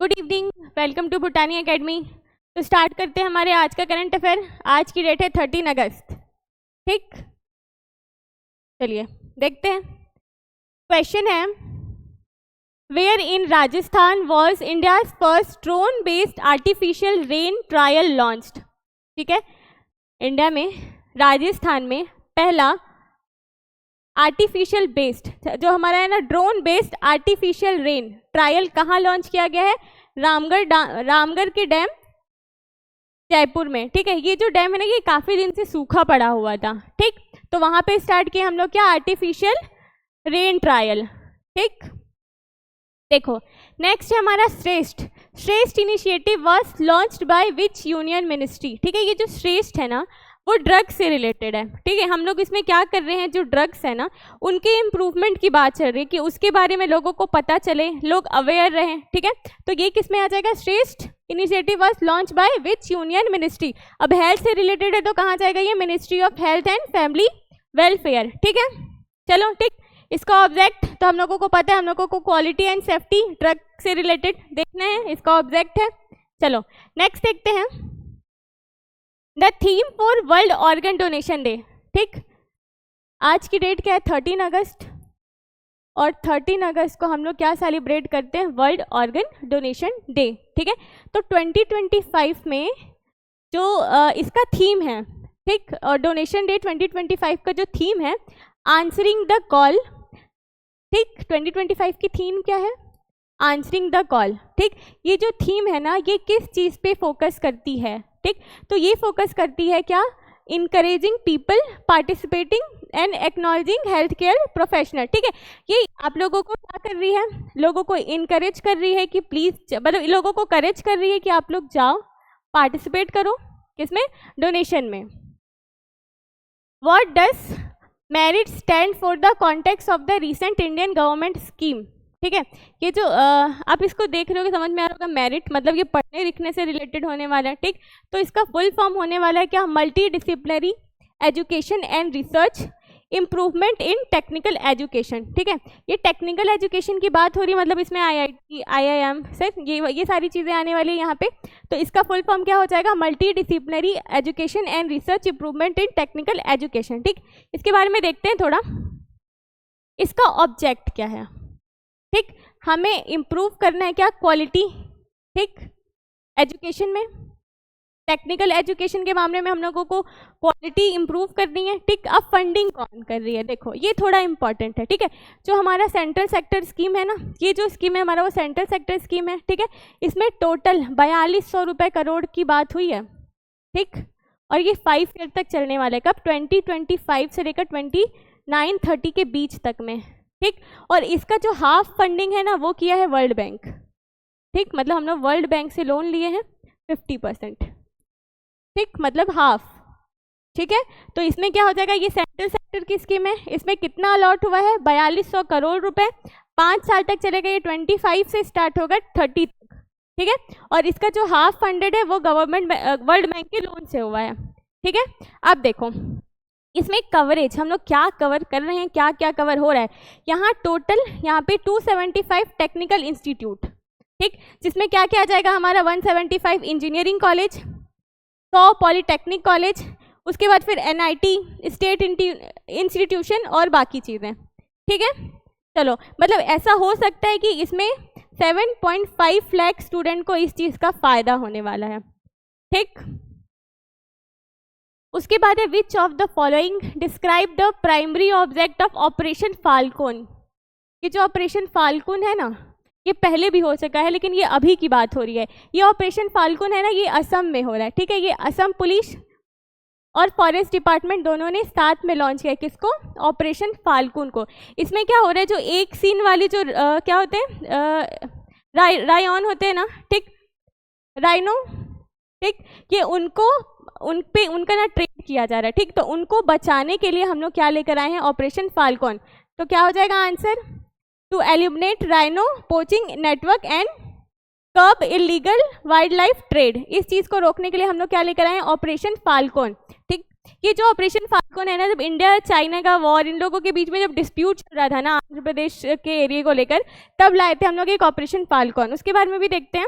Good evening, welcome to Bhutani academy. तो start करते हैं हमारे आज का करंट अफेयर। आज की डेट है 13 अगस्त। ठीक, चलिए देखते हैं। क्वेश्चन है, where in Rajasthan was India's first drone based artificial rain trial launched. ठीक है, इंडिया में राजस्थान में पहला आर्टिफिशियल बेस्ड जो हमारा है ना drone based artificial rain trial कहाँ लॉन्च किया गया है? रामगढ़ के डैम जयपुर में। ठीक है, ये जो डैम है ना ये काफ़ी दिन से सूखा पड़ा हुआ था। ठीक, तो वहाँ पे स्टार्ट किया हम लोग क्या, आर्टिफिशियल रेन ट्रायल। ठीक, देखो नेक्स्ट है हमारा श्रेष्ठ initiative was launched by which union ministry. ठीक है, ये जो श्रेष्ठ है ना वो ड्रग्स से रिलेटेड है। ठीक है, हम लोग इसमें क्या कर रहे हैं, जो ड्रग्स है ना उनके इम्प्रूवमेंट की बात चल रही है कि उसके बारे में लोगों को पता चले, लोग अवेयर रहें। ठीक है, तो ये किस में आ जाएगा? श्रेष्ठ initiative was launch by which union ministry. अब हेल्थ से रिलेटेड है तो कहाँ जाएगा ये? Ministry of health and family welfare. ठीक है, चलो ठीक, इसका ऑब्जेक्ट तो हम लोगों को पता है, हम लोगों को क्वालिटी एंड सेफ्टी ड्रग से रिलेटेड देखना है, इसका ऑब्जेक्ट है। चलो नेक्स्ट देखते हैं, the theme for world organ donation day. ठीक, आज की डेट क्या है? 13 अगस्त। और 13 अगस्त को हम लोग क्या सेलिब्रेट करते हैं? World organ donation day. ठीक है, तो 2025 में जो इसका थीम है, ठीक, और डोनेशन डे 2025 का जो थीम है, आंसरिंग द कॉल। ठीक, 2025 की थीम क्या है? Answering the call. ठीक, ये जो थीम है ना ये किस चीज़ पे फोकस करती है? ठीक, तो ये फोकस करती है क्या? Encouraging people participating and acknowledging health care professional. ठीक है, ये आप लोगों को क्या कर रही है? लोगों को इनकरेज कर रही है कि प्लीज़, मतलब लोगों को करेज कर रही है कि आप लोग जाओ पार्टिसिपेट करो, किसमें? डोनेशन में। What does merit stand for the context of the recent Indian government scheme. ठीक है, ये जो आप इसको देख रहे हो कि समझ में आ रहा होगा, मेरिट मतलब ये पढ़ने लिखने से रिलेटेड होने वाला है। ठीक, तो इसका फुल फॉर्म होने वाला है क्या? Multi disciplinary education and research improvement in technical education. ठीक है, ये टेक्निकल एजुकेशन की बात हो रही है, मतलब इसमें IIT IIM से ये सारी चीज़ें आने वाली है यहाँ पे। तो इसका फुल फॉर्म क्या हो जाएगा? Multi disciplinary education and research improvement in technical education. ठीक, इसके बारे में देखते हैं थोड़ा, इसका ऑब्जेक्ट क्या है। ठीक, हमें इम्प्रूव करना है क्या? क्वालिटी। ठीक, एजुकेशन में, टेक्निकल एजुकेशन के मामले में हम लोगों को क्वालिटी इम्प्रूव करनी है। ठीक, अब फंडिंग कौन कर रही है? देखो ये थोड़ा इंपॉर्टेंट है। ठीक है, जो हमारा सेंट्रल सेक्टर स्कीम है ना, ये जो स्कीम है हमारा वो सेंट्रल सेक्टर स्कीम है। ठीक है, इसमें टोटल 4200 रुपये करोड़ की बात हुई है। ठीक, और ये 5 ईयर तक चलने वाला है। कब? 2025 से लेकर 29-30 के बीच तक में। ठीक, और इसका जो हाफ फंडिंग है ना वो किया है वर्ल्ड बैंक। ठीक, मतलब हम लोग वर्ल्ड बैंक से लोन लिए हैं 50%। ठीक, मतलब हाफ। ठीक है, तो इसमें क्या हो जाएगा? ये सेंट्रल सेक्टर की स्कीम है, इसमें कितना अलॉट हुआ है? 4200 करोड़ रुपए। 5 साल तक चलेगा, ये 25 से स्टार्ट होगा 30 तक। ठीक है, और इसका जो हाफ फंडेड है वो गवर्नमेंट वर्ल्ड बैंक के लोन से हुआ है। ठीक है, अब देखो इसमें कवरेज हम लोग क्या कवर कर रहे हैं, क्या क्या कवर हो रहा है। यहाँ टोटल यहाँ पे 275 टेक्निकल इंस्टीट्यूट। ठीक, जिसमें क्या क्या आ जाएगा हमारा? 175 इंजीनियरिंग कॉलेज, 100 पॉलीटेक्निक कॉलेज, उसके बाद फिर NIT स्टेट इंस्टीट्यूशन और बाकी चीज़ें। ठीक है, चलो मतलब ऐसा हो सकता है कि इसमें 7.5 लाख स्टूडेंट को इस चीज़ का फ़ायदा होने वाला है। ठीक, उसके बाद है which of the following describe the primary object of operation falcon. ये जो ऑपरेशन फाल्कन है ना ये पहले भी हो सका है लेकिन ये अभी की बात हो रही है। ये ऑपरेशन फाल्कन है ना ये असम में हो रहा है। ठीक है, ये असम पुलिस और फॉरेस्ट डिपार्टमेंट दोनों ने साथ में लॉन्च किया। किसको? ऑपरेशन फाल्कन को। इसमें क्या हो रहा है, जो एक सीन वाली जो क्या होते हैं रायन होते हैं ना, ठीक, राइनो। ठीक, ये उनका ना ट्रेन किया जा रहा है। ठीक, तो उनको बचाने के लिए हम लोग क्या लेकर आए हैं? Operation falcon. तो क्या हो जाएगा answer? To eliminate rhino poaching network and curb illegal wildlife trade. इस चीज़ को रोकने के लिए हम लोग क्या लेकर आए हैं? Operation falcon. ठीक, ये जो ऑपरेशन फाल्कन है ना, जब इंडिया चाइना का वॉर, इन लोगों के बीच में जब डिस्प्यूट चल रहा था ना आंध्र प्रदेश के एरिया को लेकर, तब लाए थे हम लोग एक ऑपरेशन फाल्कन। उसके बारे में भी देखते हैं।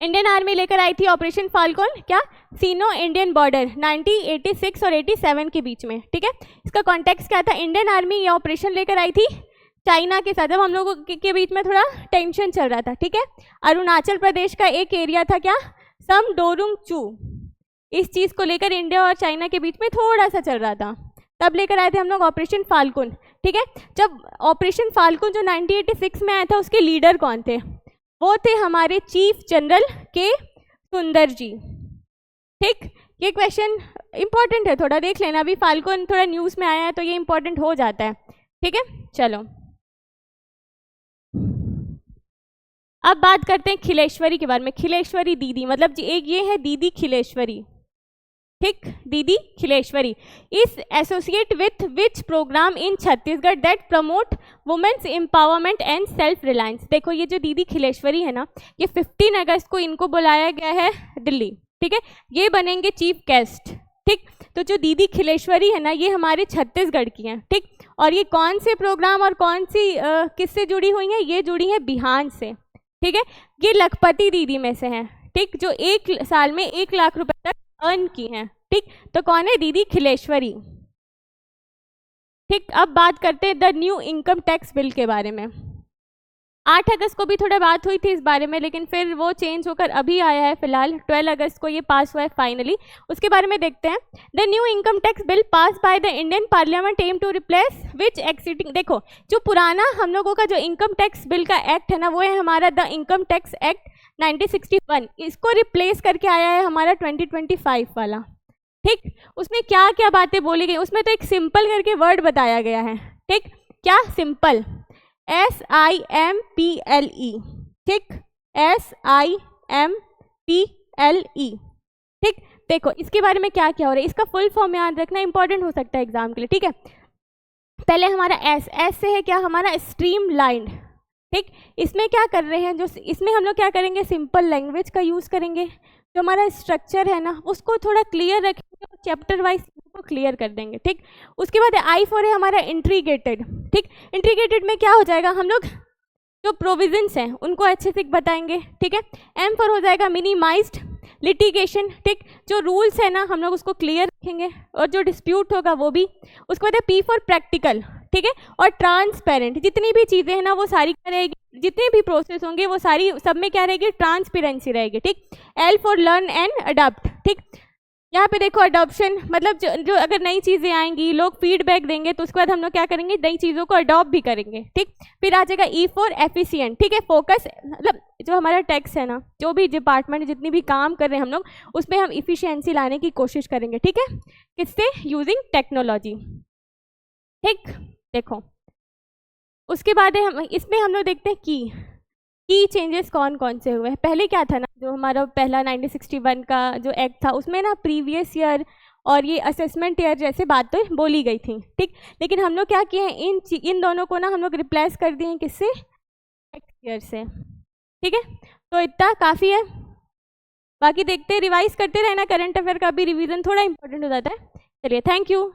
इंडियन आर्मी लेकर आई थी ऑपरेशन फाल्कन, क्या, सीनो इंडियन बॉर्डर 1986 और 87 के बीच में, ठीक है। इसका कॉन्टेक्स्ट क्या था, इंडियन आर्मी ये ऑपरेशन लेकर आई थी चाइना के साथ, जब हम लोगों के बीच में थोड़ा टेंशन चल रहा था, ठीक है। अरुणाचल प्रदेश का एक एरिया था, क्या, सम डोरुंग चू, इस चीज़ को लेकर इंडिया और चाइना के बीच में थोड़ा सा चल रहा था, तब लेकर आए थे हम लोग ऑपरेशन फाल्कन, ठीक है। जब ऑपरेशन फाल्कन जो 1986 में आया था, उसके लीडर कौन थे, वो थे हमारे चीफ जनरल के सुंदर जी, ठीक। ये क्वेश्चन इंपॉर्टेंट है, थोड़ा देख लेना, अभी फाल्कन थोड़ा न्यूज़ में आया है तो ये इंपॉर्टेंट हो जाता है, ठीक है। चलो अब बात करते हैं खिलेश्वरी के बारे में। खिलेश्वरी दीदी, मतलब एक ये है दीदी खिलेश्वरी, ठीक, दीदी Khileshwari is associate with which programme in Chhattisgarh that promote women's empowerment and self reliance. देखो ये जो दीदी खिलेश्वरी है ना, ये 15 अगस्त को इनको बुलाया गया है दिल्ली, ठीक है। ये बनेंगे चीफ गेस्ट, ठीक। तो जो दीदी खिलेश्वरी है ना, ये हमारे छत्तीसगढ़ की हैं, ठीक। और ये कौन से प्रोग्राम और कौन सी किससे जुड़ी हुई हैं, ये जुड़ी हैं बिहान से, ठीक है। ये लखपति दीदी में से हैं, ठीक, जो एक साल में 1 लाख रुपए तक अर्न की हैं, ठीक। तो कौन है, दीदी खिलेश्वरी, ठीक। अब बात करते हैं the new income tax bill के बारे में। 8 अगस्त को भी थोड़ा बात हुई थी इस बारे में, लेकिन फिर वो चेंज होकर अभी आया है, फिलहाल 12 अगस्त को ये पास हुआ है फाइनली। उसके बारे में देखते हैं। The new income tax bill pass by the Indian parliament aim to replace which exceeding, देखो जो पुराना हम लोगों का जो इनकम टैक्स बिल का एक्ट है ना, वो है हमारा द इनकम टैक्स एक्ट 1961, इसको रिप्लेस करके आया है हमारा 2025 वाला, ठीक। उसमें क्या क्या बातें बोली गई, उसमें तो एक सिंपल करके वर्ड बताया गया है, ठीक, क्या, सिंपल, SIMPLE, ठीक, SIMPLE, ठीक। देखो इसके बारे में क्या क्या हो रहा है, इसका फुल फॉर्म याद रखना, इंपॉर्टेंट हो सकता है एग्जाम के लिए, ठीक है। पहले हमारा एस से है क्या, हमारा स्ट्रीम लाइंड, ठीक। इसमें क्या कर रहे हैं, जो इसमें हम लोग क्या करेंगे, सिंपल लैंग्वेज का यूज़ करेंगे, जो हमारा स्ट्रक्चर है ना उसको थोड़ा क्लियर रखेंगे, चैप्टर वाइज को क्लियर कर देंगे, ठीक। उसके बाद I फॉर है हमारा इंट्रीगेटेड, ठीक। इंट्रीगेटेड में क्या हो जाएगा, हम लोग जो प्रोविजंस हैं उनको अच्छे से बताएंगे, ठीक है। M फॉर हो जाएगा मिनिमाइज्ड लिटिगेशन, ठीक, जो रूल्स है ना हम लोग उसको क्लियर रखेंगे और जो डिस्प्यूट होगा वो भी। उसके बाद P फॉर प्रैक्टिकल, ठीक है, और ट्रांसपेरेंट, जितनी भी चीज़ें हैं ना वो सारी क्या रहेगी, जितने भी प्रोसेस होंगे वो सारी, सब में क्या रहेगी, ट्रांसपेरेंसी रहेगी, ठीक। L for learn and adopt, ठीक। यहाँ पे देखो अडॉप्शन मतलब जो अगर नई चीज़ें आएंगी, लोग फीडबैक देंगे, तो उसके बाद हम लोग क्या करेंगे, नई चीज़ों को अडॉप्ट भी करेंगे, ठीक। फिर आ जाएगा E फॉर एफिशिएंट, ठीक है, फोकस, मतलब जो हमारा टैक्स है ना, जो भी डिपार्टमेंट जितनी भी काम कर रहे हैं हम लोग, उसमें हम इफिशियंसी लाने की कोशिश करेंगे, ठीक है, किससे, यूजिंग टेक्नोलॉजी, ठीक। देखो उसके बाद है इसमें हम लोग देखते हैं की चेंजेस कौन कौन से हुए हैं। पहले क्या था ना, जो हमारा पहला 1961 का जो एक्ट था, उसमें ना प्रीवियस ईयर और ये असेसमेंट ईयर जैसे बात तो बोली गई थी, ठीक। लेकिन हम लोग क्या किए हैं, इन दोनों को ना हम लोग रिप्लेस कर दिए हैं किससे, नेक्स्ट ईयर से, ठीक है। तो इतना काफ़ी है, बाकी देखते रिवाइज करते रहना, करंट अफेयर का भी रिवीजन थोड़ा इंपॉर्टेंट हो जाता है। चलिए, थैंक यू।